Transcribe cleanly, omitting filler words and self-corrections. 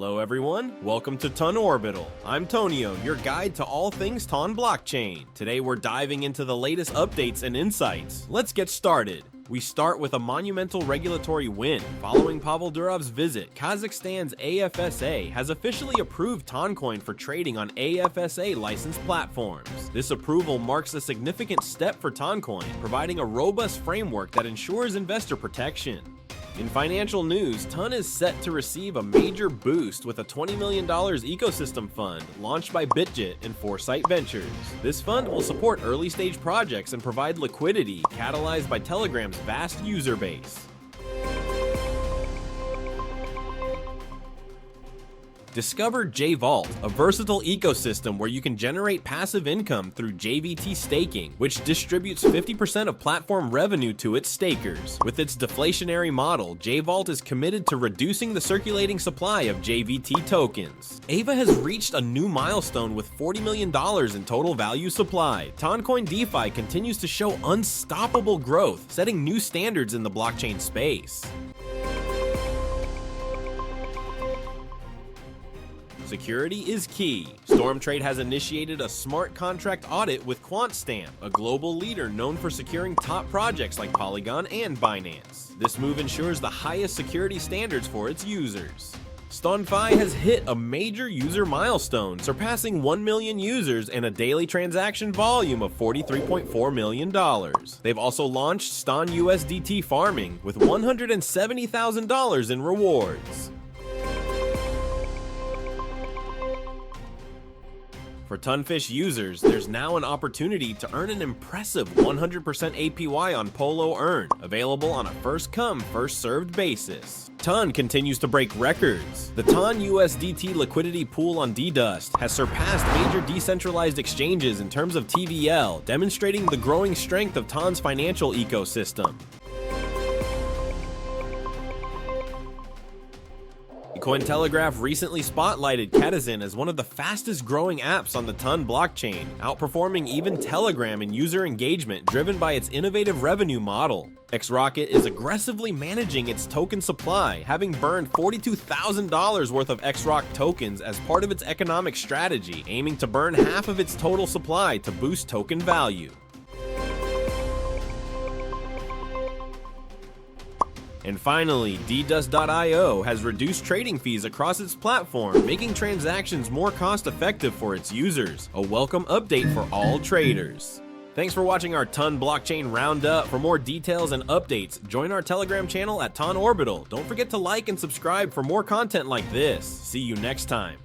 Hello everyone, welcome to TonOrbital. I'm Tonio, your guide to all things Ton blockchain. Today we're diving into the latest updates and insights. Let's get started. We start with a monumental regulatory win. Following Pavel Durov's visit, Kazakhstan's AFSA has officially approved Toncoin for trading on AFSA licensed platforms. This approval marks a significant step for Toncoin, providing a robust framework that ensures investor protection. In financial news, Ton is set to receive a major boost with a $20 million ecosystem fund launched by Bitget and Foresight Ventures. This fund will support early-stage projects and provide liquidity, catalyzed by Telegram's vast user base. Discover JVault, a versatile ecosystem where you can generate passive income through JVT staking, which distributes 50% of platform revenue to its stakers. With its deflationary model, JVault is committed to reducing the circulating supply of JVT tokens. AVA has reached a new milestone with $40 million in total value supplied. Toncoin DeFi continues to show unstoppable growth, setting new standards in the blockchain space. Security is key. Stormtrade has initiated a smart contract audit with QuantStamp, a global leader known for securing top projects like Polygon and Binance. This move ensures the highest security standards for its users. StonFi has hit a major user milestone, surpassing 1 million users and a daily transaction volume of $43.4 million. They've also launched Ston USDT farming with $170,000 in rewards. For Tonfish users, there's now an opportunity to earn an impressive 100% APY on Polo Earn, available on a first-come, first-served basis. Ton continues to break records. The Ton USDT liquidity pool on DDust has surpassed major decentralized exchanges in terms of TVL, demonstrating the growing strength of Ton's financial ecosystem. Cointelegraph recently spotlighted Katazen as one of the fastest growing apps on the Ton blockchain, outperforming even Telegram in user engagement driven by its innovative revenue model. XRocket is aggressively managing its token supply, having burned $42,000 worth of XRock tokens as part of its economic strategy, aiming to burn half of its total supply to boost token value. And finally, ddust.io has reduced trading fees across its platform, making transactions more cost-effective for its users, a welcome update for all traders. Thanks for watching our Ton blockchain roundup. For more details and updates, join our Telegram channel at TonOrbital. Don't forget to like and subscribe for more content like this. See you next time.